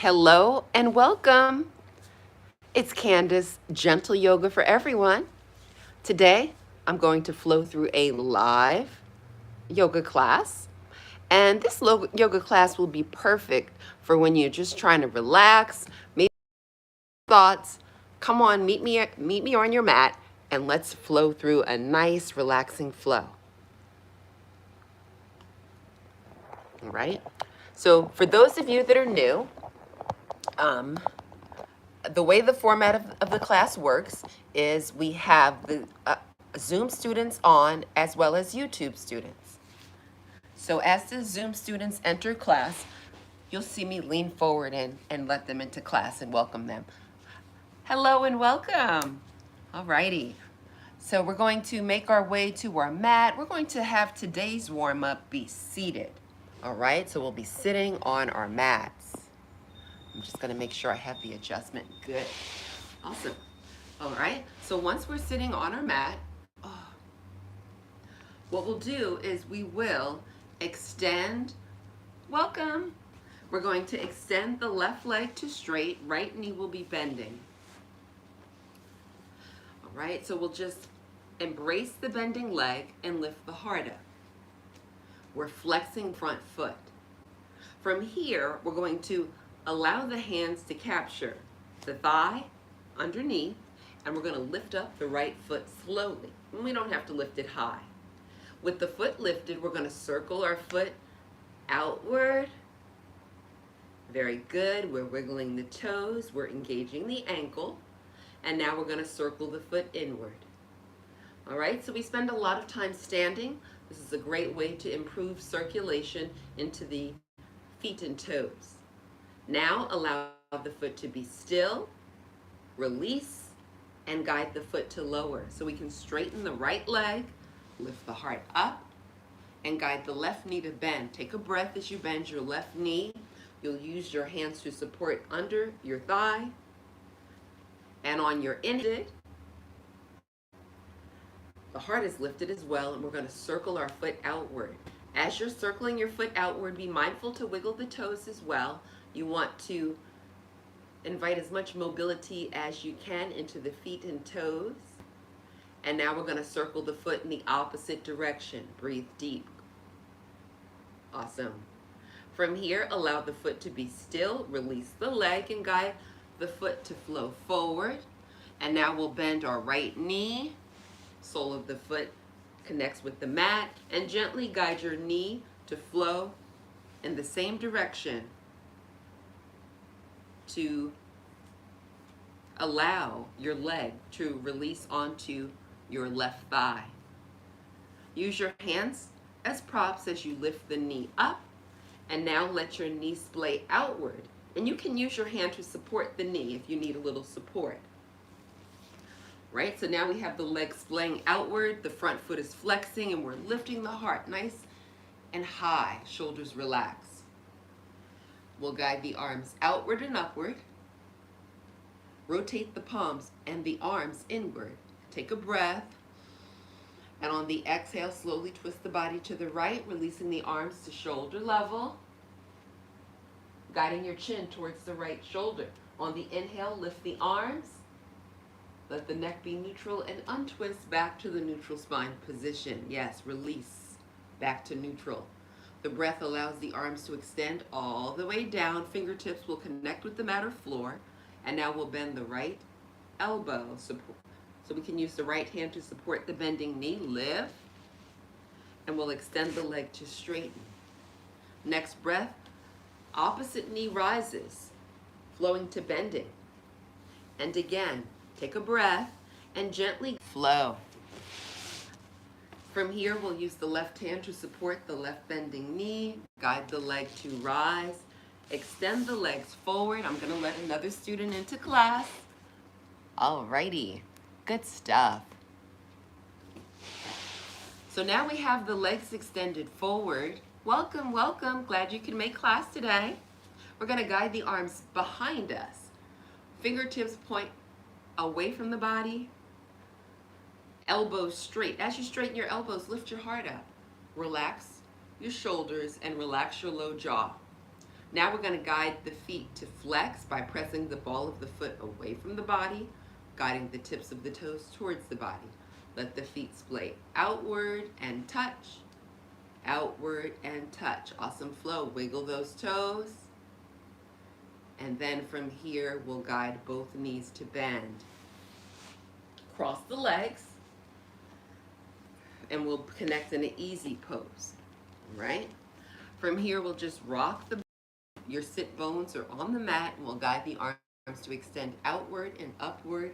Hello and welcome. It's Candace, Gentle Yoga for Everyone. Today, I'm going to flow through a live yoga class. And this yoga class will be perfect for when you're just trying to relax, maybe thoughts. Come on, meet me on your mat and let's flow through a nice relaxing flow. All right? So, for those of you that are new, um, the way the format of the class works is we have the Zoom students on as well as YouTube students. So as the Zoom students enter class, you'll see me lean forward and let them into class and welcome them. Hello and welcome. Alrighty. So we're going to make our way to our mat. We're going to have today's warm-up be seated. All right, so we'll be sitting on our mats. I'm just gonna make sure I have the adjustment good. Awesome. All right, so once we're sitting on our mat, what we'll do is we will extend, welcome. We're going to extend the left leg to straight, right knee will be bending. All right, so we'll just embrace the bending leg and lift the heart up. We're flexing front foot. From here, we're going to allow the hands to capture the thigh underneath, and we're going to lift up the right foot slowly. And we don't have to lift it high. With the foot lifted, we're going to circle our foot outward. Very good. We're wiggling the toes. We're engaging the ankle. And now we're going to circle the foot inward. All right, so we spend a lot of time standing. This is a great way to improve circulation into the feet and toes. Now allow the foot to be still, release, and guide the foot to lower. So we can straighten the right leg, lift the heart up, and guide the left knee to bend. Take a breath as you bend your left knee. You'll use your hands to support under your thigh. And on your inhale, the heart is lifted as well, and we're going to circle our foot outward. As you're circling your foot outward, be mindful to wiggle the toes as well. You want to invite as much mobility as you can into the feet and toes. And now we're going to circle the foot in the opposite direction. Breathe deep. Awesome. From here, allow the foot to be still. Release the leg and guide the foot to flow forward. And now we'll bend our right knee. Sole of the foot connects with the mat. And gently guide your knee to flow in the same direction to allow your leg to release onto your left thigh. Use your hands as props as you lift the knee up, and now let your knee splay outward. And you can use your hand to support the knee if you need a little support. Right, so now we have the leg splaying outward, the front foot is flexing, and we're lifting the heart nice and high, shoulders relax. We'll guide the arms outward and upward. Rotate the palms and the arms inward. Take a breath. And on the exhale, slowly twist the body to the right, releasing the arms to shoulder level. Guiding your chin towards the right shoulder. On the inhale, lift the arms. Let the neck be neutral and untwist back to the neutral spine position. Yes, release back to neutral. The breath allows the arms to extend all the way down. Fingertips will connect with the mat or floor. And now we'll bend the right elbow. So we can use the right hand to support the bending knee. Lift. And we'll extend the leg to straighten. Next breath, opposite knee rises, flowing to bending. And again, take a breath and gently flow. From here, we'll use the left hand to support the left bending knee, guide the leg to rise, extend the legs forward. I'm going to let another student into class. Alrighty, good stuff. So now we have the legs extended forward. Welcome, welcome. Glad you can make class today. We're going to guide the arms behind us. Fingertips point away from the body. Elbows straight. As you straighten your elbows, lift your heart up. Relax your shoulders and relax your low jaw. Now we're going to guide the feet to flex by pressing the ball of the foot away from the body, guiding the tips of the toes towards the body. Let the feet splay outward and touch, outward and touch. Awesome flow. Wiggle those toes. And then from here, we'll guide both knees to bend. Cross the legs, and we'll connect in an easy pose, right? From here, we'll just rock your sit bones are on the mat, and we'll guide the arms to extend outward and upward.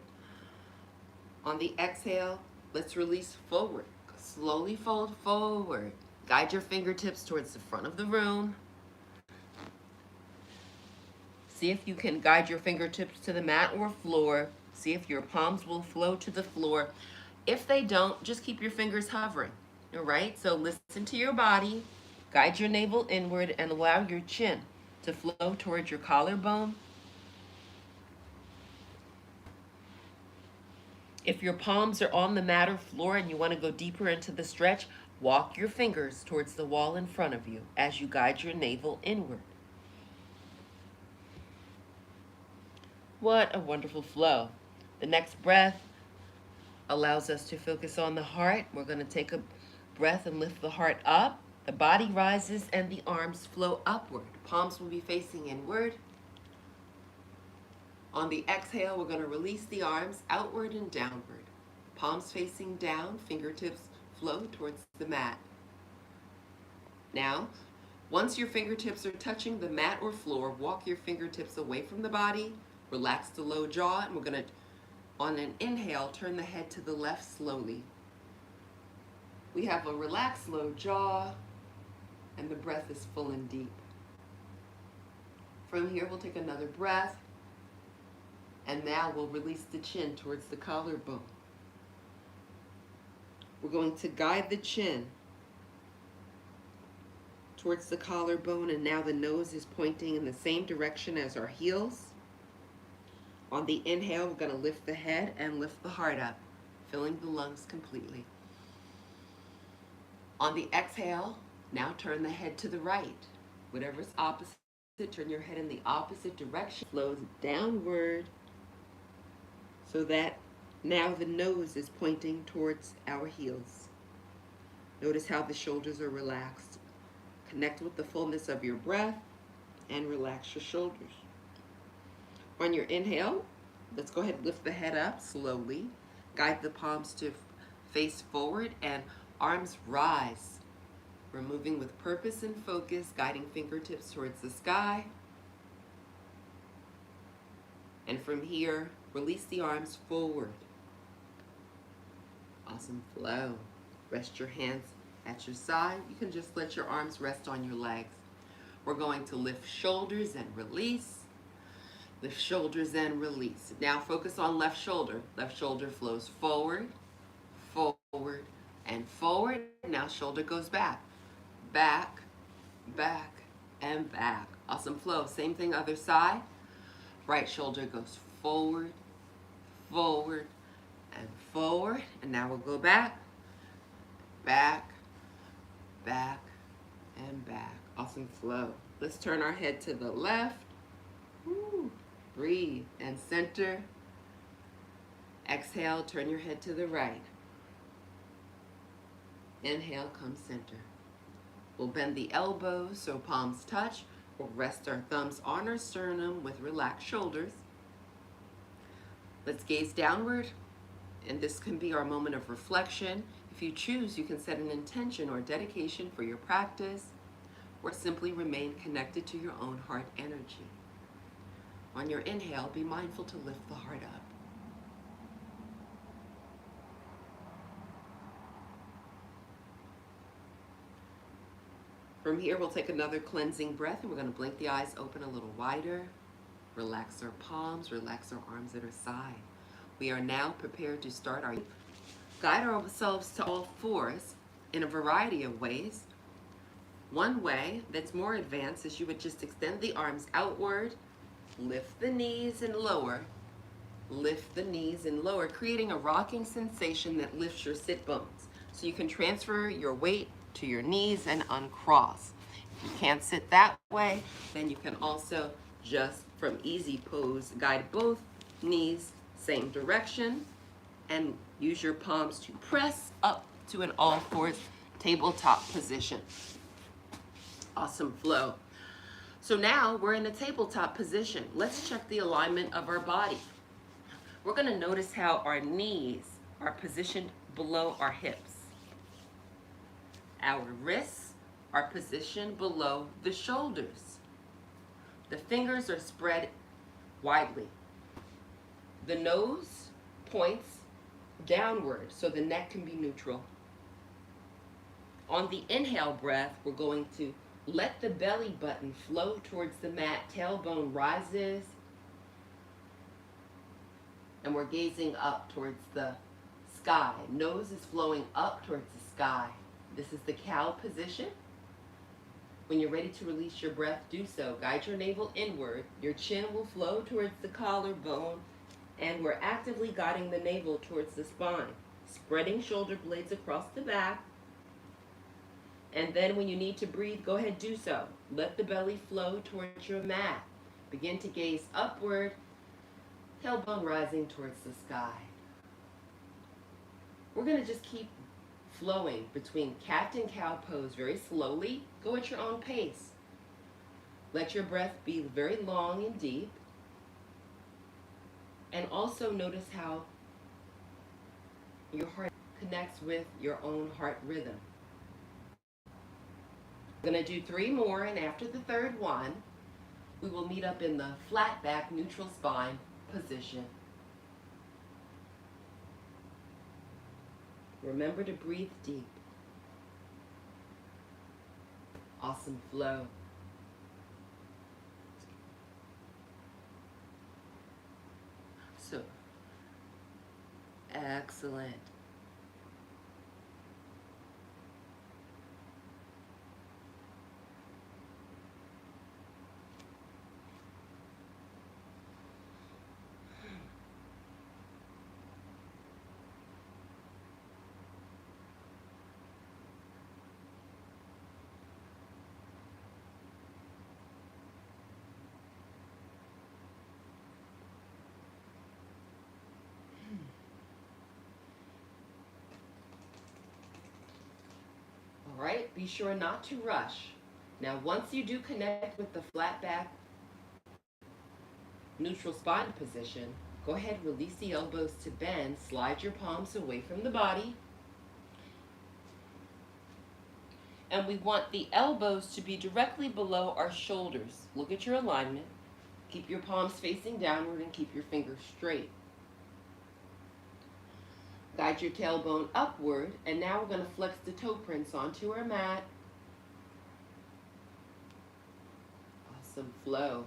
On the exhale, let's release forward. Slowly fold forward. Guide your fingertips towards the front of the room. See if you can guide your fingertips to the mat or floor. See if your palms will flow to the floor. If they don't, just keep your fingers hovering, all right? So listen to your body, guide your navel inward, and allow your chin to flow towards your collarbone. If your palms are on the mat or floor and you want to go deeper into the stretch, walk your fingers towards the wall in front of you as you guide your navel inward. What a wonderful flow. The next breath allows us to focus on the heart. We're going to take a breath and lift the heart up. The body rises and the arms flow upward. Palms will be facing inward. On the exhale, we're going to release the arms outward and downward. Palms facing down, fingertips flow towards the mat. Now, once your fingertips are touching the mat or floor, walk your fingertips away from the body, relax the low jaw, and we're going to, on an inhale, turn the head to the left slowly. We have a relaxed low jaw, and the breath is full and deep. From here, we'll take another breath, and now we'll release the chin towards the collarbone. We're going to guide the chin towards the collarbone, and now the nose is pointing in the same direction as our heels. On the inhale, we're going to lift the head and lift the heart up, filling the lungs completely. On the exhale, now turn the head to the right. Whatever's opposite, turn your head in the opposite direction. Flows downward so that now the nose is pointing towards our heels. Notice how the shoulders are relaxed. Connect with the fullness of your breath and relax your shoulders. On your inhale, let's go ahead and lift the head up slowly. Guide the palms to face forward and arms rise. We're moving with purpose and focus, guiding fingertips towards the sky. And from here, release the arms forward. Awesome flow. Rest your hands at your side. You can just let your arms rest on your legs. We're going to lift shoulders and release. Lift shoulders and release. Now focus on left shoulder. Left shoulder flows forward, forward, and forward. Now shoulder goes back. Back, back, and back. Awesome flow. Same thing other side. Right shoulder goes forward, forward, and forward. And now we'll go back, back, back, and back. Awesome flow. Let's turn our head to the left. Woo. Breathe and center. Exhale, turn your head to the right. Inhale, come center. We'll bend the elbows so palms touch. We'll rest our thumbs on our sternum with relaxed shoulders. Let's gaze downward, and this can be our moment of reflection. If you choose, you can set an intention or dedication for your practice, or simply remain connected to your own heart energy. On your inhale, be mindful to lift the heart up. From here, we'll take another cleansing breath, and we're going to blink the eyes open a little wider. Relax our palms, relax our arms at our side. We are now prepared to start our guide ourselves to all fours in a variety of ways. One way that's more advanced is you would just extend the arms outward, lift the knees and lower, lift the knees and lower, creating a rocking sensation that lifts your sit bones. So you can transfer your weight to your knees and uncross. you can't sit that way, then you can also just from easy pose guide both knees same direction and use your palms to press up to an all fours tabletop position. Awesome flow. So now we're in a tabletop position. Let's check the alignment of our body. We're going to notice how our knees are positioned below our hips. Our wrists are positioned below the shoulders. The fingers are spread widely. The nose points downward so the neck can be neutral. On the inhale breath, we're going to let the belly button flow towards the mat. Tailbone rises. And we're gazing up towards the sky. Nose is flowing up towards the sky. This is the cow position. When you're ready to release your breath, do so. Guide your navel inward. Your chin will flow towards the collarbone, and we're actively guiding the navel towards the spine. Spreading shoulder blades across the back. And then when you need to breathe, go ahead, do so. Let the belly flow towards your mat. Begin to gaze upward, tailbone rising towards the sky. We're going to just keep flowing between cat and cow pose very slowly. Go at your own pace. Let your breath be very long and deep. And also notice how your heart connects with your own heart rhythm. We're going to do 3 more, and after the third one, we will meet up in the flat back, neutral spine position. Remember to breathe deep. Awesome flow. So, excellent. All right, be sure not to rush. Now, once you do connect with the flat back, neutral spine position, go ahead, release the elbows to bend, slide your palms away from the body. And we want the elbows to be directly below our shoulders. Look at your alignment. Keep your palms facing downward and keep your fingers straight. Guide your tailbone upward, and now we're going to flex the toe prints onto our mat. Awesome flow.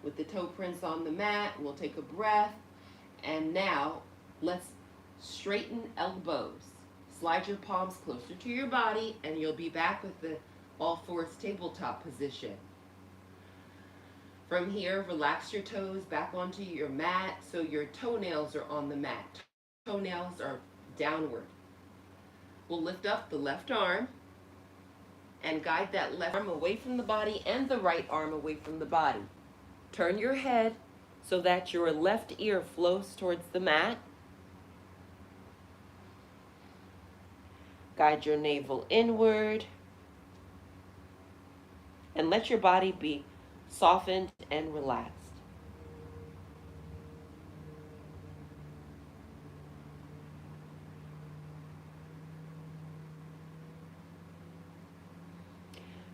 With the toe prints on the mat, we'll take a breath, and now let's straighten elbows. Slide your palms closer to your body, and you'll be back with the all fours tabletop position. From here, relax your toes back onto your mat so your toenails are on the mat. Toenails are downward. We'll lift up the left arm and guide that left arm away from the body and the right arm away from the body. Turn your head so that your left ear flows towards the mat. Guide your navel inward and let your body be softened and relaxed.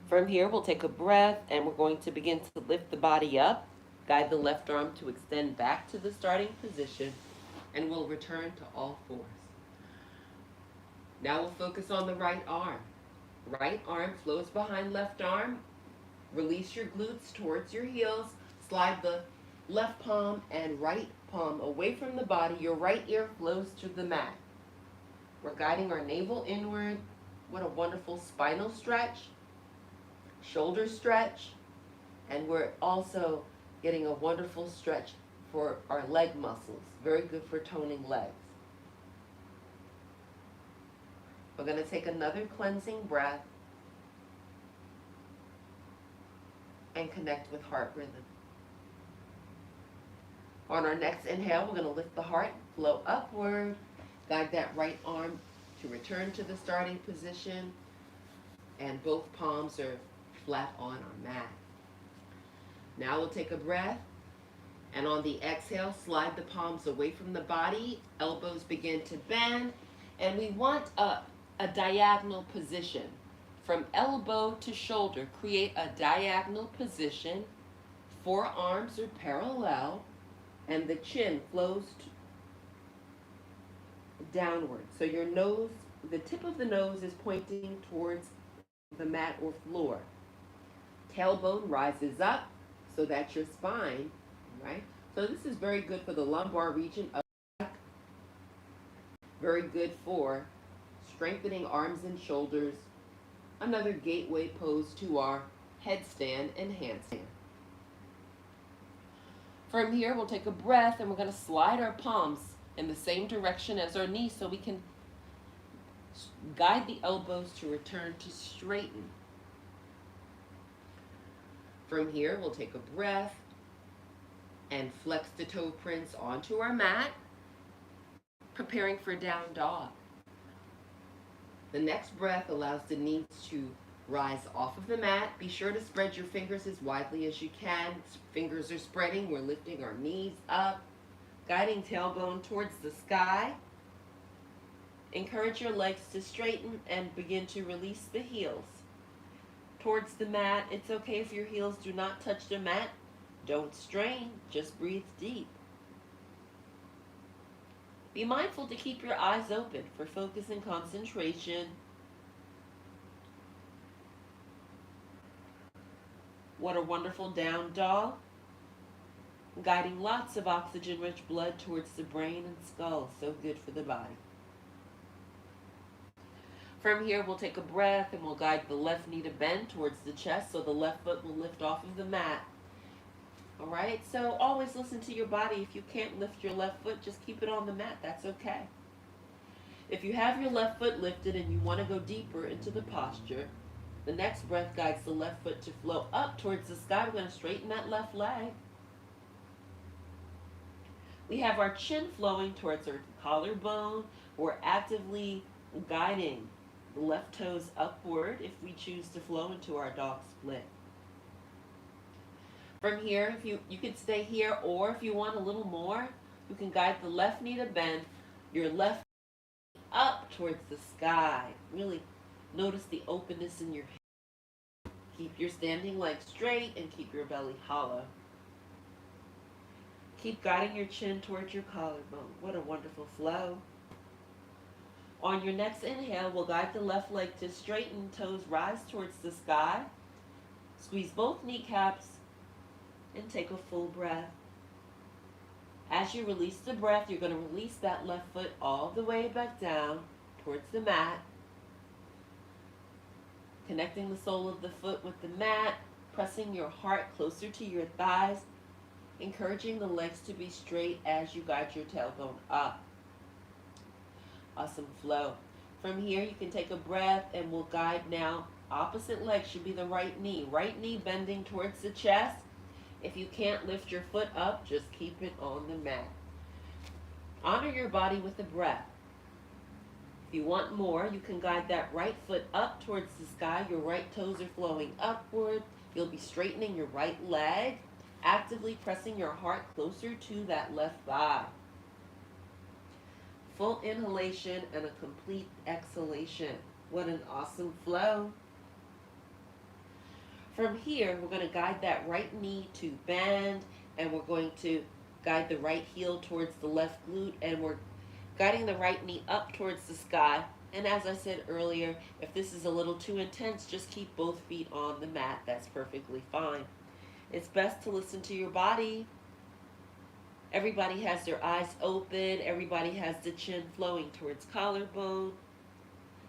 From here, we'll take a breath and we're going to begin to lift the body up. Guide the left arm to extend back to the starting position, and we'll return to all fours. Now we'll focus on the right arm. Right arm flows behind left arm. Release your glutes towards your heels. Slide the left palm and right palm away from the body. Your right ear flows to the mat. We're guiding our navel inward. What a wonderful spinal stretch, shoulder stretch, and we're also getting a wonderful stretch for our leg muscles. Very good for toning legs. We're going to take another cleansing breath. and connect with heart rhythm. On our next inhale, we're going to lift the heart, flow upward, guide that right arm to return to the starting position, and both palms are flat on our mat. Now we'll take a breath, and on the exhale, slide the palms away from the body, elbows begin to bend, and we want a diagonal position. From elbow to shoulder, create a diagonal position. Forearms are parallel, and the chin flows downward. So your nose, the tip of the nose is pointing towards the mat or floor. Tailbone rises up so that your spine, right? So this is very good for the lumbar region of the back. Very good for strengthening arms and shoulders. Another gateway pose to our headstand and handstand. From here, we'll take a breath and we're going to slide our palms in the same direction as our knees so we can guide the elbows to return to straighten. From here, we'll take a breath and flex the toe prints onto our mat, preparing for down dog. The next breath allows the knees to rise off of the mat. Be sure to spread your fingers as widely as you can. Fingers are spreading. We're lifting our knees up, guiding tailbone towards the sky. Encourage your legs to straighten and begin to release the heels towards the mat. It's okay if your heels do not touch the mat. Don't strain. Just breathe deep. Be mindful to keep your eyes open for focus and concentration. What a wonderful down dog. Guiding lots of oxygen-rich blood towards the brain and skull. So good for the body. From here, we'll take a breath and we'll guide the left knee to bend towards the chest so the left foot will lift off of the mat. All right, so always listen to your body. If you can't lift your left foot, just keep it on the mat. That's okay. If you have your left foot lifted and you want to go deeper into the posture, the next breath guides the left foot to flow up towards the sky. We're going to straighten that left leg. We have our chin flowing towards our collarbone. We're actively guiding the left toes upward if we choose to flow into our dog split. From here, if you could stay here, or if you want a little more, you can guide the left knee to bend, your left knee up towards the sky. Really notice the openness in your head. Keep your standing legs straight and keep your belly hollow. Keep guiding your chin towards your collarbone. What a wonderful flow. On your next inhale, we'll guide the left leg to straighten, toes rise towards the sky. Squeeze both kneecaps and take a full breath. As you release the breath, you're going to release that left foot all the way back down towards the mat. Connecting the sole of the foot with the mat, pressing your heart closer to your thighs, encouraging the legs to be straight as you guide your tailbone up. Awesome flow. From here, you can take a breath and we'll guide now. Opposite leg should be the right knee. Right knee bending towards the chest. If you can't lift your foot up, just keep it on the mat. Honor your body with a breath. If you want more, you can guide that right foot up towards the sky. Your right toes are flowing upward. You'll be straightening your right leg, actively pressing your heart closer to that left thigh. Full inhalation and a complete exhalation. What an awesome flow. From here, we're going to guide that right knee to bend, and we're going to guide the right heel towards the left glute, and we're guiding the right knee up towards the sky. And as I said earlier, if this is a little too intense, just keep both feet on the mat. That's perfectly fine. It's best to listen to your body. Everybody has their eyes open. Everybody has the chin flowing towards collarbone.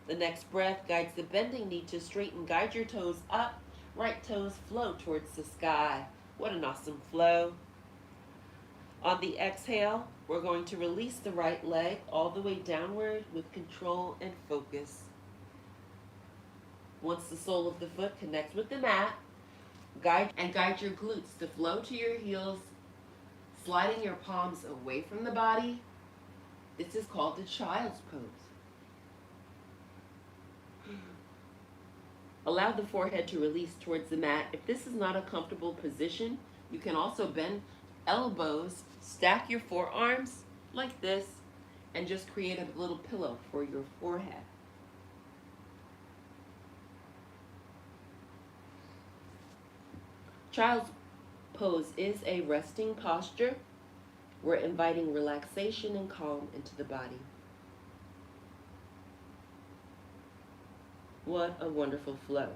The next breath guides the bending knee to straighten. Guide your toes up. Right toes flow towards the sky. What an awesome flow. On the exhale, we're going to release the right leg all the way downward with control and focus. Once the sole of the foot connects with the mat, Guide your glutes to flow to your heels, sliding your palms away from the body. This is called the child's pose. Allow the forehead to release towards the mat. If this is not a comfortable position, you can also bend elbows, stack your forearms like this, and just create a little pillow for your forehead. Child's pose is a resting posture. We're inviting relaxation and calm into the body. What a wonderful flow.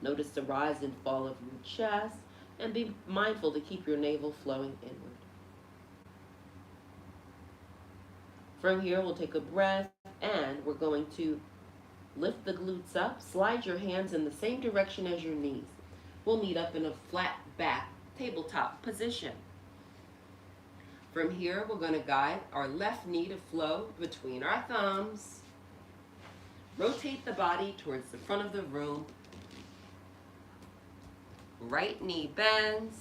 Notice the rise and fall of your chest, and be mindful to keep your navel flowing inward. From here, we'll take a breath, and we're going to lift the glutes up, slide your hands in the same direction as your knees. We'll meet up in a flat back tabletop position. From here, we're going to guide our left knee to flow between our thumbs. Rotate the body towards the front of the room. Right knee bends,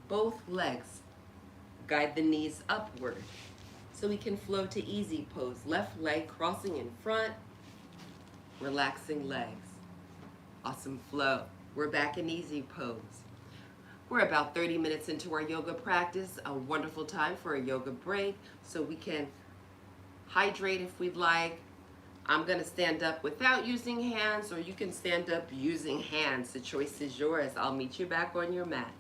both legs. Guide the knees upward so we can flow to easy pose. Left leg crossing in front, relaxing legs. Awesome flow. We're back in easy pose. We're about 30 minutes into our yoga practice, a wonderful time for a yoga break so we can hydrate if we'd like. I'm going to stand up without using hands, or you can stand up using hands. The choice is yours. I'll meet you back on your mat.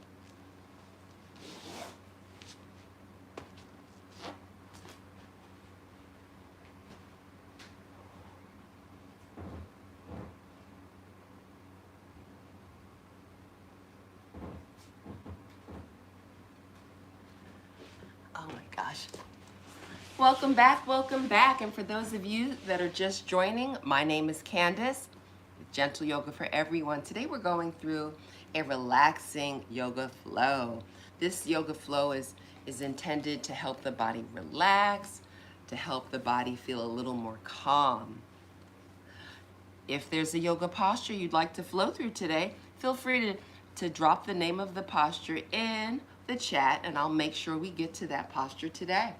Oh my gosh. Welcome back. And for those of you that are just joining, my name is Candace, with Gentle Yoga for Everyone. Today we're going through a relaxing yoga flow. This yoga flow is intended to help the body relax, to help the body feel a little more calm. If there's a yoga posture you'd like to flow through today, feel free to drop the name of the posture in the chat, and I'll make sure we get to that posture today.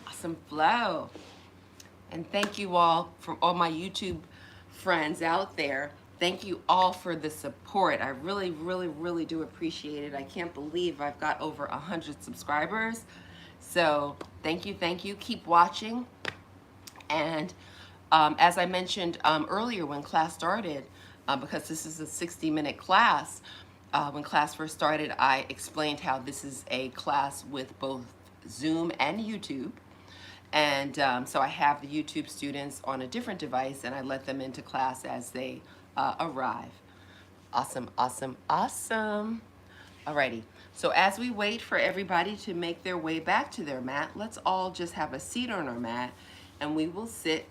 Awesome flow. And thank you all, from all my YouTube friends out there. Thank you all for the support. I really, really, really do appreciate it. I can't believe I've got over 100 subscribers. So thank you, thank you. Keep watching. And as I mentioned earlier when class started, because this is a 60-minute class, when class first started, I explained how this is a class with both Zoom and YouTube. And so I have the YouTube students on a different device, and I let them into class as they arrive. Awesome, awesome, awesome. Alrighty, so as we wait for everybody to make their way back to their mat, let's all just have a seat on our mat, and we will sit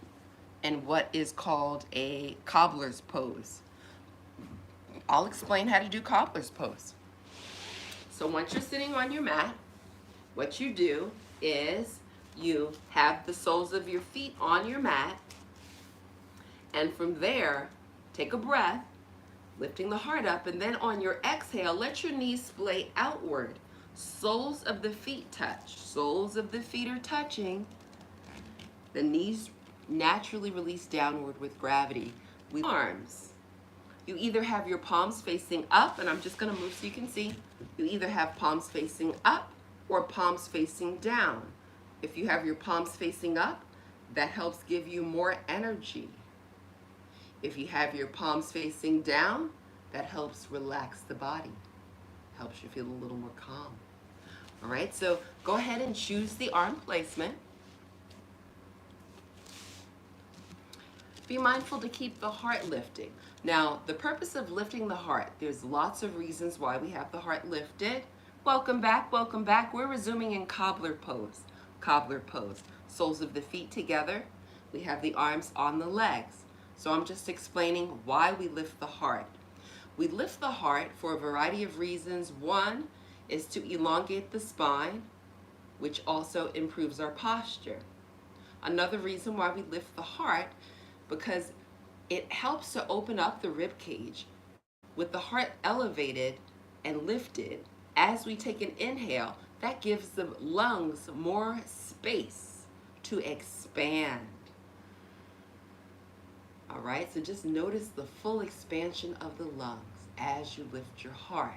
in what is called a cobbler's pose. I'll explain how to do cobbler's pose. So once you're sitting on your mat, what you do is you have the soles of your feet on your mat, and from there, take a breath, lifting the heart up, and then on your exhale, let your knees splay outward. Soles of the feet touch. Soles of the feet are touching. The knees naturally release downward with gravity. With arms, you either have your palms facing up, and I'm just going to move so you can see. You either have palms facing up or palms facing down. If you have your palms facing up, that helps give you more energy. If you have your palms facing down, that helps relax the body. Helps you feel a little more calm. All right, so go ahead and choose the arm placement. Be mindful to keep the heart lifting. Now, the purpose of lifting the heart, there's lots of reasons why we have the heart lifted. Welcome back, welcome back. We're resuming in cobbler pose. Cobbler pose. Soles of the feet together. We have the arms on the legs. So I'm just explaining why we lift the heart. We lift the heart for a variety of reasons. One is to elongate the spine, which also improves our posture. Another reason why we lift the heart, because it helps to open up the rib cage. With the heart elevated and lifted, as we take an inhale, that gives the lungs more space to expand. All right, so just notice the full expansion of the lungs as you lift your heart.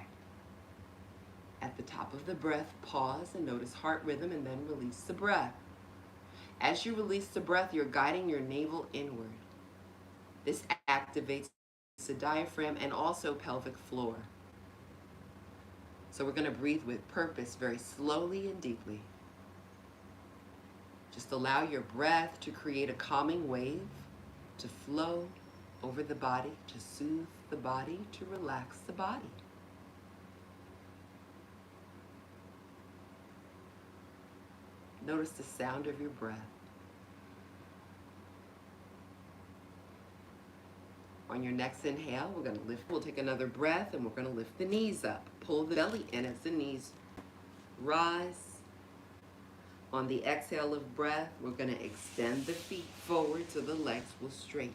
At the top of the breath, pause and notice heart rhythm and then release the breath. As you release the breath, you're guiding your navel inward. This activates the diaphragm and also pelvic floor. So we're going to breathe with purpose, very slowly and deeply. Just allow your breath to create a calming wave, to flow over the body, to soothe the body, to relax the body. Notice the sound of your breath. On your next inhale, we're going to lift. We'll take another breath and we're going to lift the knees up. Pull the belly in as the knees rise. On the exhale of breath, we're going to extend the feet forward so the legs will straighten.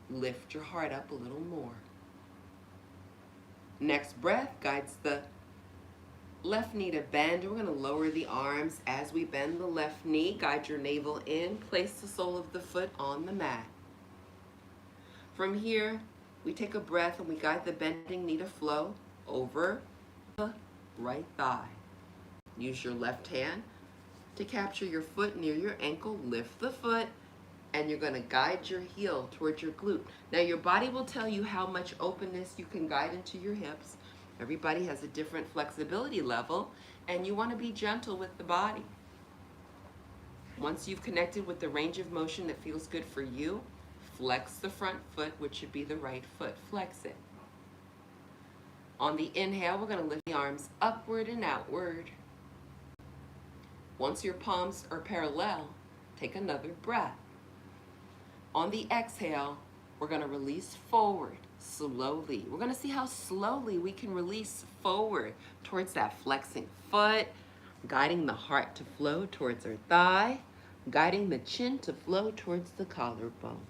Lift your heart up a little more. Next breath guides the left knee to bend. We're going to lower the arms as we bend the left knee. Guide your navel in. Place the sole of the foot on the mat. From here, we take a breath and we guide the bending knee to flow over the right thigh. Use your left hand to capture your foot near your ankle. Lift the foot and you're going to guide your heel towards your glute. Now your body will tell you how much openness you can guide into your hips. Everybody has a different flexibility level and you want to be gentle with the body. Once you've connected with the range of motion that feels good for you, flex the front foot, which should be the right foot. Flex it. On the inhale, we're going to lift the arms upward and outward. Once your palms are parallel, take another breath. On the exhale, we're going to release forward slowly. We're going to see how slowly we can release forward towards that flexing foot, guiding the heart to flow towards our thigh, guiding the chin to flow towards the collarbone.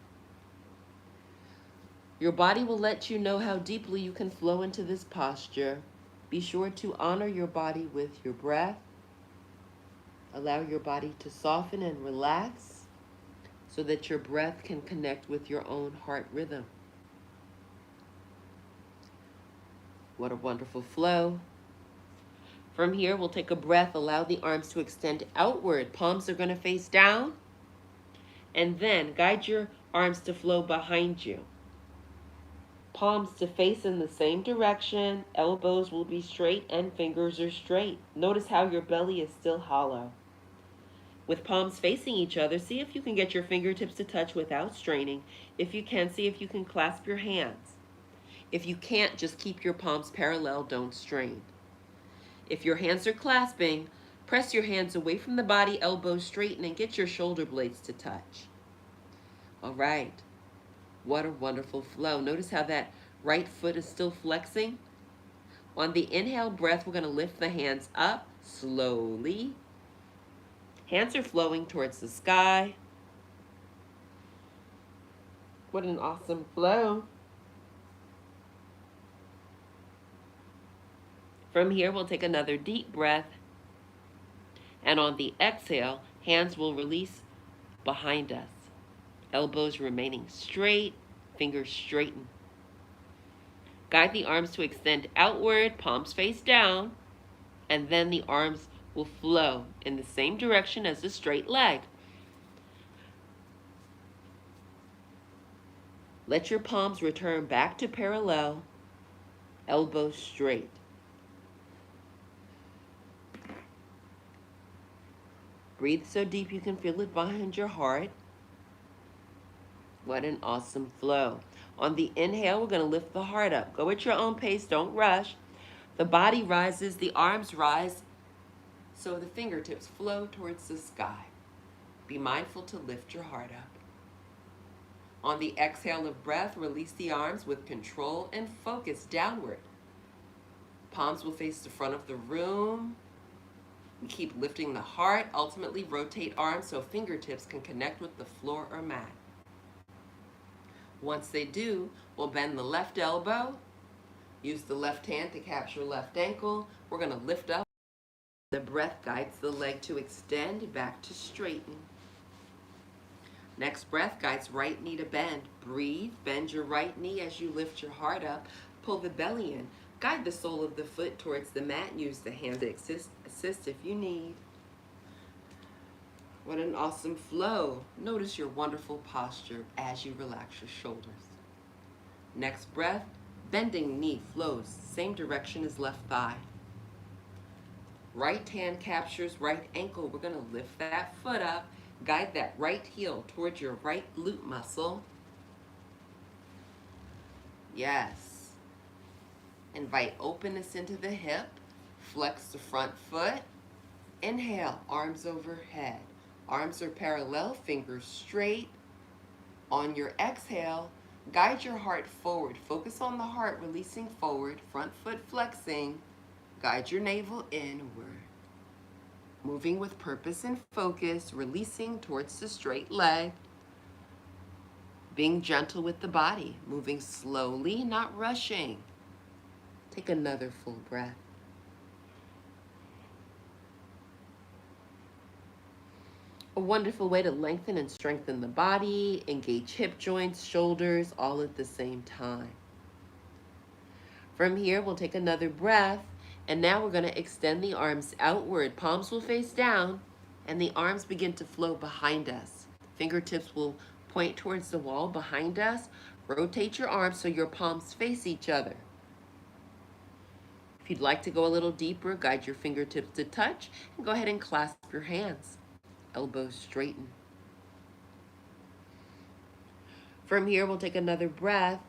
Your body will let you know how deeply you can flow into this posture. Be sure to honor your body with your breath. Allow your body to soften and relax so that your breath can connect with your own heart rhythm. What a wonderful flow. From here, we'll take a breath. Allow the arms to extend outward. Palms are going to face down. And then guide your arms to flow behind you. Palms to face in the same direction. Elbows will be straight and fingers are straight. Notice how your belly is still hollow. With palms facing each other, see if you can get your fingertips to touch without straining. If you can, see if you can clasp your hands. If you can't, just keep your palms parallel, don't strain. If your hands are clasping, press your hands away from the body, elbows straighten, and get your shoulder blades to touch. All right. What a wonderful flow. Notice how that right foot is still flexing. On the inhale breath, we're going to lift the hands up slowly. Hands are flowing towards the sky. What an awesome flow. From here, we'll take another deep breath. And on the exhale, hands will release behind us. Elbows remaining straight, fingers straighten. Guide the arms to extend outward, palms face down, and then the arms will flow in the same direction as the straight leg. Let your palms return back to parallel, elbows straight. Breathe so deep you can feel it behind your heart. What an awesome flow. On the inhale, we're going to lift the heart up. Go at your own pace, don't rush. The body rises, the arms rise, so the fingertips flow towards the sky. Be mindful to lift your heart up. On the exhale of breath, release the arms with control and focus downward. Palms will face the front of the room. We keep lifting the heart. Ultimately, rotate arms so fingertips can connect with the floor or mat. Once they do, we'll bend the left elbow. Use the left hand to capture left ankle. We're going to lift up. The breath guides the leg to extend back to straighten. Next breath guides right knee to bend. Breathe, bend your right knee as you lift your heart up. Pull the belly in. Guide the sole of the foot towards the mat. Use the hand to assist if you need. What an awesome flow. Notice your wonderful posture as you relax your shoulders. Next breath, bending knee flows, same direction as left thigh. Right hand captures right ankle. We're going to lift that foot up. Guide that right heel towards your right glute muscle. Yes. Invite openness into the hip. Flex the front foot. Inhale, arms overhead. Arms are parallel, fingers straight. On your exhale, guide your heart forward. Focus on the heart, releasing forward. Front foot flexing. Guide your navel inward. Moving with purpose and focus, releasing towards the straight leg. Being gentle with the body, moving slowly, not rushing. Take another full breath. A wonderful way to lengthen and strengthen the body, engage hip joints, shoulders, all at the same time. From here, we'll take another breath. And now we're going to extend the arms outward. Palms will face down, and the arms begin to flow behind us. Fingertips will point towards the wall behind us. Rotate your arms so your palms face each other. If you'd like to go a little deeper, guide your fingertips to touch, and go ahead and clasp your hands. Elbows straighten. From here, we'll take another breath.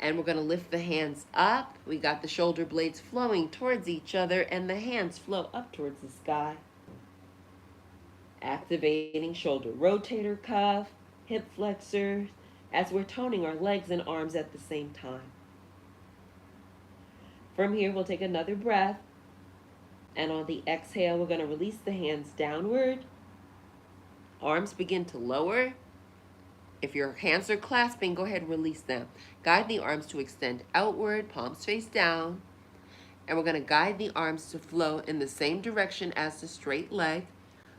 And we're going to lift the hands up. We got the shoulder blades flowing towards each other, and the hands flow up towards the sky. Activating shoulder rotator cuff, hip flexors, as we're toning our legs and arms at the same time. From here, we'll take another breath. And on the exhale, we're going to release the hands downward. Arms begin to lower. If your hands are clasping, go ahead and release them. Guide the arms to extend outward, palms face down. And we're going to guide the arms to flow in the same direction as the straight leg.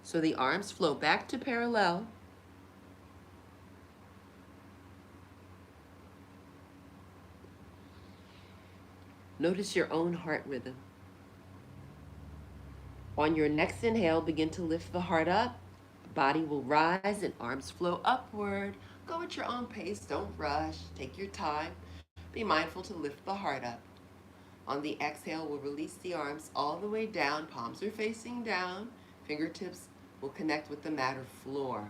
So the arms flow back to parallel. Notice your own heart rhythm. On your next inhale, begin to lift the heart up. Body will rise and arms flow upward. Go at your own pace, don't rush, take your time. Be mindful to lift the heart up. On the exhale, we'll release the arms all the way down, palms are facing down. Fingertips will connect with the mat or floor.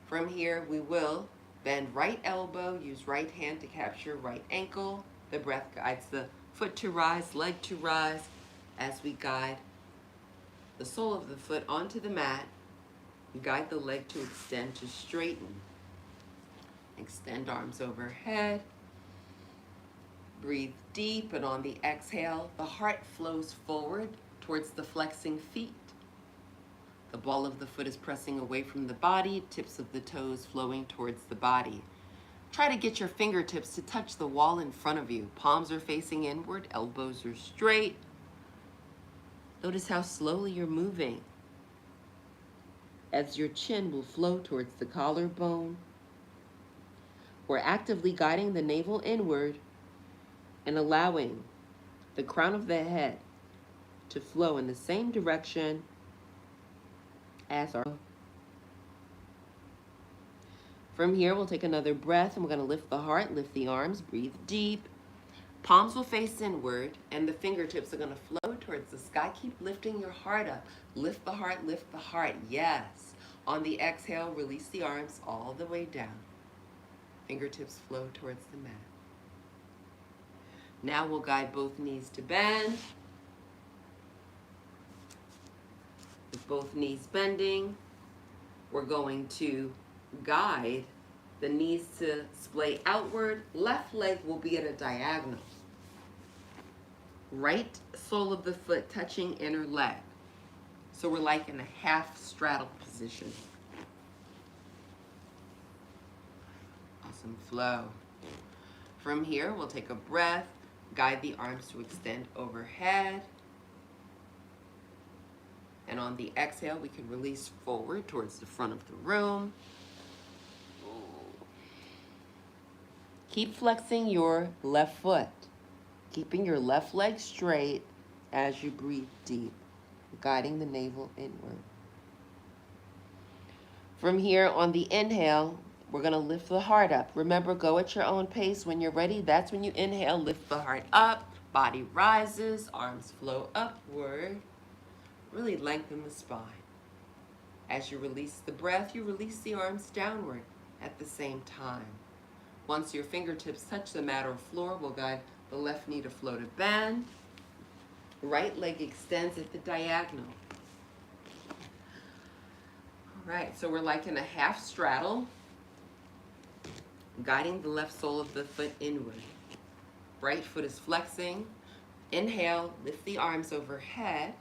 From here, we will bend right elbow, use right hand to capture right ankle. The breath guides the foot to rise, leg to rise, as we guide the sole of the foot onto the mat. Guide the leg to extend to straighten. Extend arms overhead. Breathe deep, and on the exhale, the heart flows forward towards the flexing feet. The ball of the foot is pressing away from the body, tips of the toes flowing towards the body. Try to get your fingertips to touch the wall in front of you. Palms are facing inward, elbows are straight. Notice how slowly you're moving, as your chin will flow towards the collarbone. We're actively guiding the navel inward and allowing the crown of the head to flow in the same direction as our. From here, we'll take another breath, and we're going to lift the heart, lift the arms, breathe deep. Palms will face inward, and the fingertips are going to flow towards the sky. Keep lifting your heart up. Lift the heart, lift the heart. Yes. On the exhale, release the arms all the way down. Fingertips flow towards the mat. Now we'll guide both knees to bend. With both knees bending, we're going to guide the knees to splay outward. Left leg will be at a diagonal. Right sole of the foot touching inner leg. So we're like in a half straddle position. Awesome flow. From here, we'll take a breath, guide the arms to extend overhead. And on the exhale, we can release forward towards the front of the room. Keep flexing your left foot, keeping your left leg straight as you breathe deep, guiding the navel inward. From here, on the inhale, we're going to lift the heart up. Remember, go at your own pace. When you're ready, that's when you inhale, lift the heart up, body rises, arms flow upward. Really lengthen the spine. As you release the breath, you release the arms downward at the same time. Once your fingertips touch the mat or floor, we'll guide the left knee to float a bend. Right leg extends at the diagonal. All right, so we're like in a half straddle, guiding the left sole of the foot inward. Right foot is flexing. Inhale, lift the arms overhead.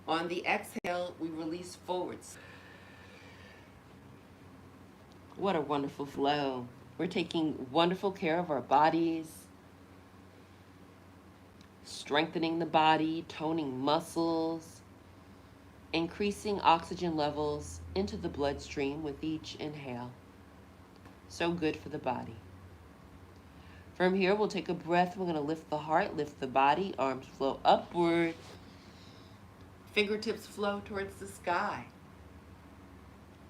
On the exhale, we release forwards. What a wonderful flow. We're taking wonderful care of our bodies, strengthening the body, toning muscles, increasing oxygen levels into the bloodstream with each inhale. So good for the body. From here, we'll take a breath. We're going to lift the heart, lift the body, arms flow upward. Fingertips flow towards the sky.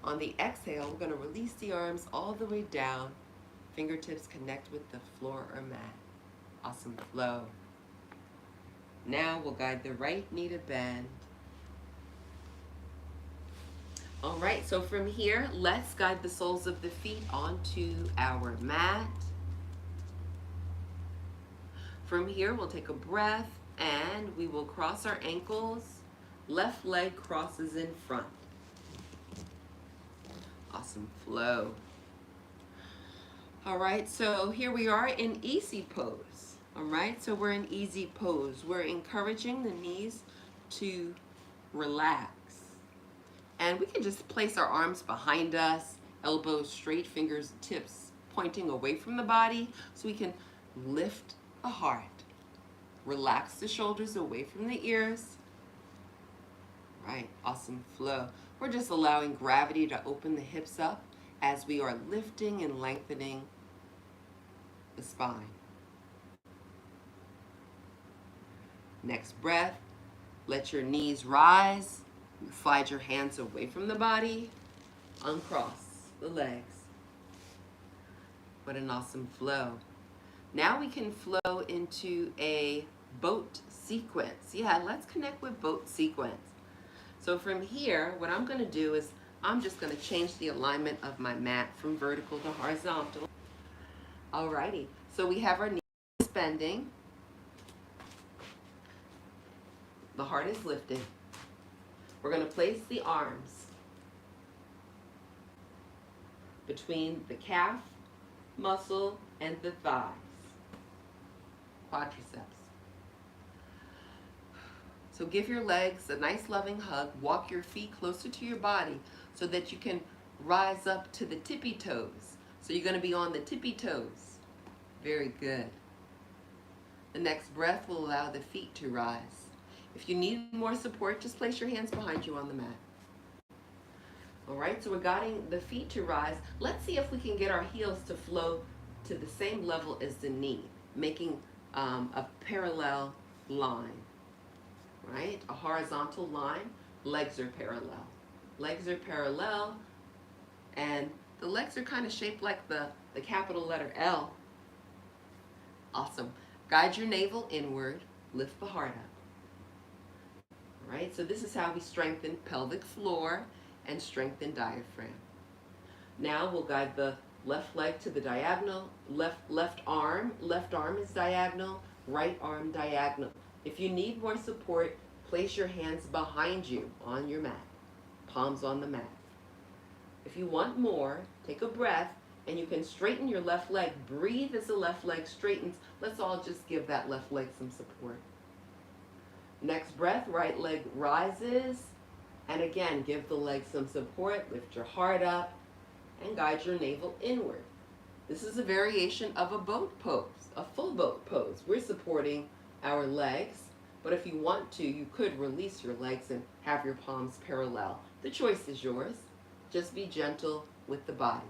On the exhale, we're going to release the arms all the way down. Fingertips connect with the floor or mat. Awesome flow. Now we'll guide the right knee to bend. All right, so from here, let's guide the soles of the feet onto our mat. From here, we'll take a breath and we will cross our ankles. Left leg crosses in front. Awesome flow. All right, so here we are in easy pose. All right, so we're in easy pose. We're encouraging the knees to relax. And we can just place our arms behind us, elbows straight, fingers, tips pointing away from the body, so we can lift the heart. Relax the shoulders away from the ears. Right, awesome flow. We're just allowing gravity to open the hips up as we are lifting and lengthening the spine. Next breath, let your knees rise. Slide your hands away from the body. Uncross the legs. What an awesome flow. Now we can flow into a boat sequence. Yeah, let's connect with boat sequence. So from here, what I'm going to do is I'm just going to change the alignment of my mat from vertical to horizontal. Alrighty, so we have our knees bending. The heart is lifted. We're going to place the arms between the calf muscle and the thighs, quadriceps. So give your legs a nice loving hug. Walk your feet closer to your body so that you can rise up to the tippy toes. So you're going to be on the tippy toes. Very good. The next breath will allow the feet to rise. If you need more support, just place your hands behind you on the mat. All right, so we're guiding the feet to rise. Let's see if we can get our heels to flow to the same level as the knee, making a parallel line, right? A horizontal line, legs are parallel. Legs are parallel, and the legs are kind of shaped like the capital letter L. Awesome. Guide your navel inward, lift the heart up. Right, so this is how we strengthen pelvic floor and strengthen diaphragm. Now we'll guide the left leg to the diagonal, left arm is diagonal, right arm diagonal. If you need more support, place your hands behind you on your mat, palms on the mat. If you want more, take a breath And you can straighten your left leg. Breathe as the left leg straightens. Let's all just give that left leg some support. Next breath, right leg rises. And again, give the leg some support. Lift your heart up and guide your navel inward. This is a variation of a boat pose, a full boat pose. We're supporting our legs, but if you want to, you could release your legs and have your palms parallel. The choice is yours. Just be gentle with the body.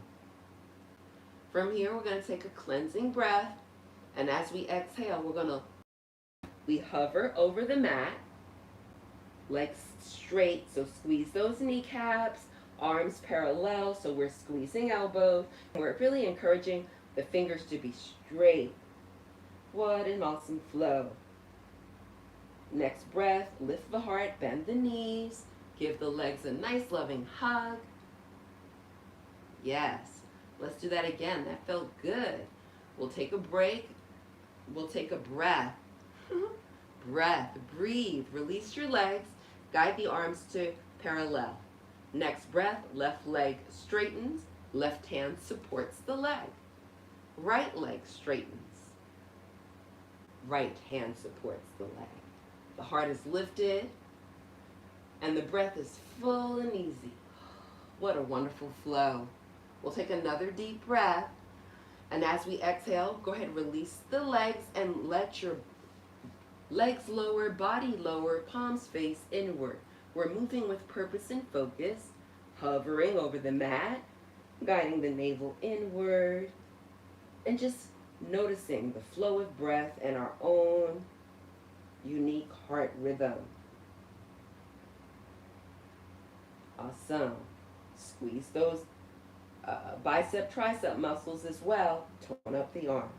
From here, we're going to take a cleansing breath, and as we exhale, we hover over the mat, legs straight, so squeeze those kneecaps, arms parallel, so we're squeezing elbows. We're really encouraging the fingers to be straight. What an awesome flow. Next breath, lift the heart, bend the knees, give the legs a nice loving hug. Yes, let's do that again. That felt good. We'll take a break. We'll take a breath. Breath, breathe, release your legs, guide the arms to parallel. Next breath, left leg straightens, left hand supports the leg. Right leg straightens, right hand supports the leg. The heart is lifted, and the breath is full and easy. What a wonderful flow. We'll take another deep breath, and as we exhale, go ahead and release the legs and let your legs lower, body lower, palms face inward. We're moving with purpose and focus, hovering over the mat, guiding the navel inward, and just noticing the flow of breath and our own unique heart rhythm. Awesome. Squeeze those bicep, tricep muscles as well. Tone up the arms.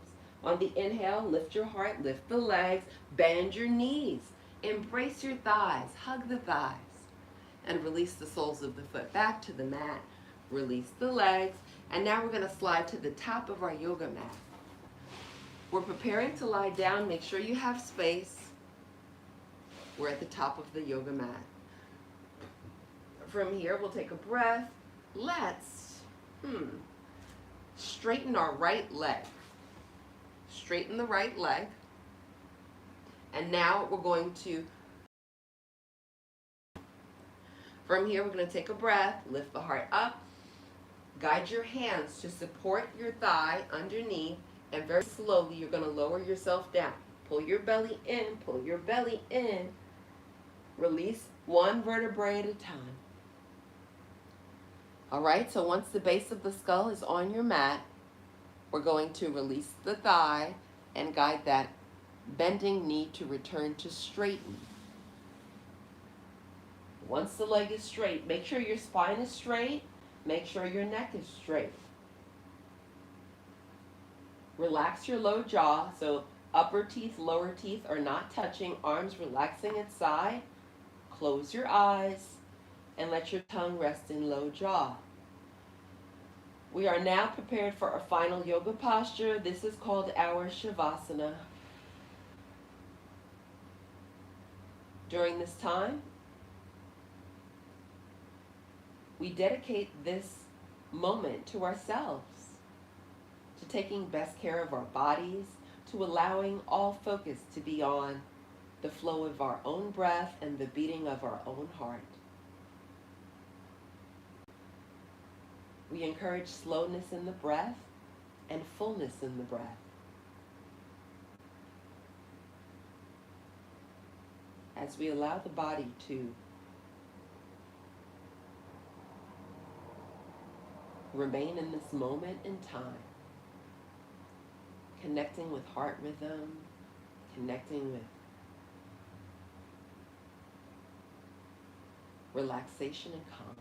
On the inhale, lift your heart, lift the legs, bend your knees, embrace your thighs, hug the thighs, and release the soles of the foot back to the mat. Release the legs, and now we're going to slide to the top of our yoga mat. We're preparing to lie down. Make sure you have space. We're at the top of the yoga mat. From here, we'll take a breath. Let's straighten our right leg. Straighten the right leg. And now we're going to, from here, we're going to take a breath, lift the heart up, guide your hands to support your thigh underneath, and very slowly you're going to lower yourself down. Pull your belly in, pull your belly in. Release one vertebrae at a time. All right, so once the base of the skull is on your mat, we're going to release the thigh and guide that bending knee to return to straighten. Once the leg is straight, make sure your spine is straight. Make sure your neck is straight. Relax your low jaw, so upper teeth, lower teeth are not touching, arms relaxing at side. Close your eyes and let your tongue rest in low jaw. We are now prepared for our final yoga posture. This is called our Shavasana. During this time, we dedicate this moment to ourselves, to taking best care of our bodies, to allowing all focus to be on the flow of our own breath and the beating of our own heart. We encourage slowness in the breath and fullness in the breath. As we allow the body to remain in this moment in time, connecting with heart rhythm, connecting with relaxation and calm.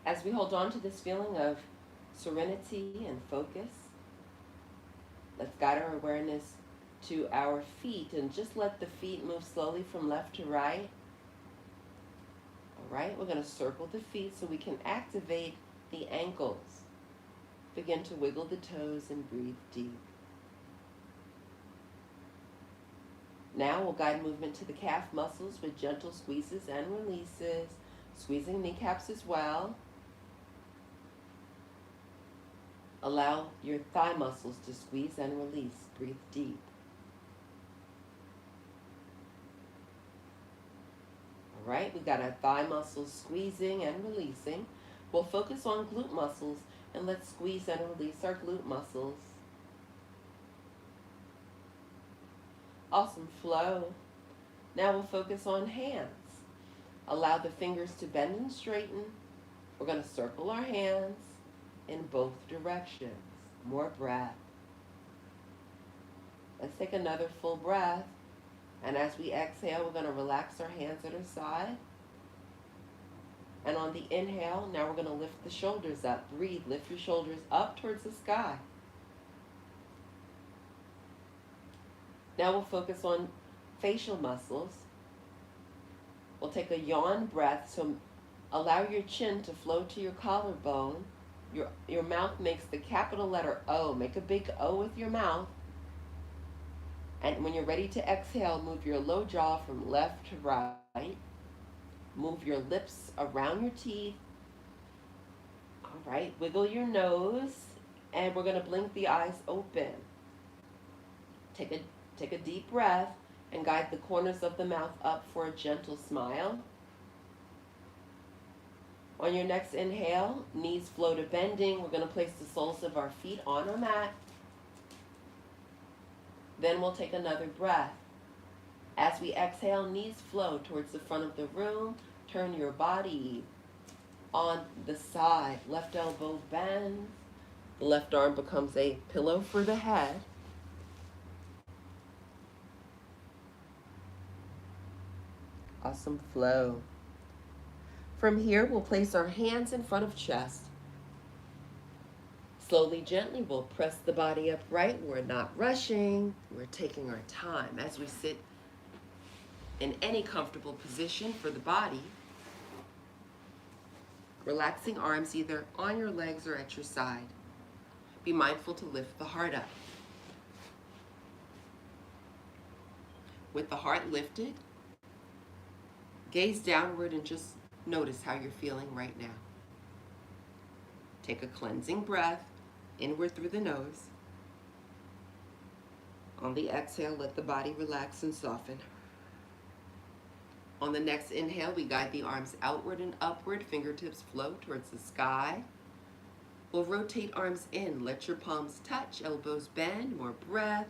As we hold on to this feeling of serenity and focus, let's guide our awareness to our feet and just let the feet move slowly from left to right. All right, we're going to circle the feet so we can activate the ankles. Begin to wiggle the toes and breathe deep. Now we'll guide movement to the calf muscles with gentle squeezes and releases, squeezing kneecaps as well. Allow your thigh muscles to squeeze and release. Breathe deep. All right, we got our thigh muscles squeezing and releasing. We'll focus on glute muscles and let's squeeze and release our glute muscles. Awesome flow. Now we'll focus on hands. Allow the fingers to bend and straighten. We're going to circle our hands in both directions. More breath. Let's take another full breath. And as we exhale, we're going to relax our hands at our side. And on the inhale, now we're going to lift the shoulders up. Breathe. Lift your shoulders up towards the sky. Now we'll focus on facial muscles. We'll take a yawn breath, so allow your chin to flow to your collarbone. Your mouth makes the capital letter O. Make a big O with your mouth. And when you're ready to exhale, move your low jaw from left to right. Move your lips around your teeth. All right, wiggle your nose, and we're going to blink the eyes open. Take a deep breath and guide the corners of the mouth up for a gentle smile. On your next inhale, knees flow to bending. We're going to place the soles of our feet on our mat. Then we'll take another breath. As we exhale, knees flow towards the front of the room. Turn your body on the side. Left elbow bends. The left arm becomes a pillow for the head. Awesome flow. From here, we'll place our hands in front of chest. Slowly, gently, we'll press the body upright. We're not rushing. We're taking our time as we sit in any comfortable position for the body. Relaxing arms either on your legs or at your side. Be mindful to lift the heart up. With the heart lifted, gaze downward and just notice how you're feeling right now. Take a cleansing breath inward through the nose. On the exhale, let the body relax and soften. On the next inhale, we guide the arms outward and upward. Fingertips flow towards the sky. We'll rotate arms in. Let your palms touch, elbows bend. More breath.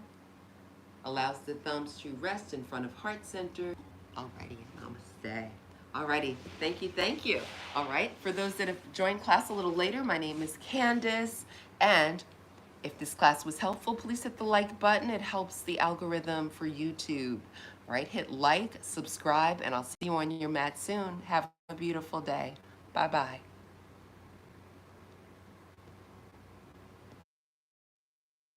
Allows the thumbs to rest in front of heart center. Alrighty, namaste. Alrighty, thank you, thank you. All right, for those that have joined class a little later, my name is Candace, and if this class was helpful, please hit the like button. It helps the algorithm for YouTube. All right, hit like, subscribe, and I'll see you on your mat soon. Have a beautiful day. Bye-bye.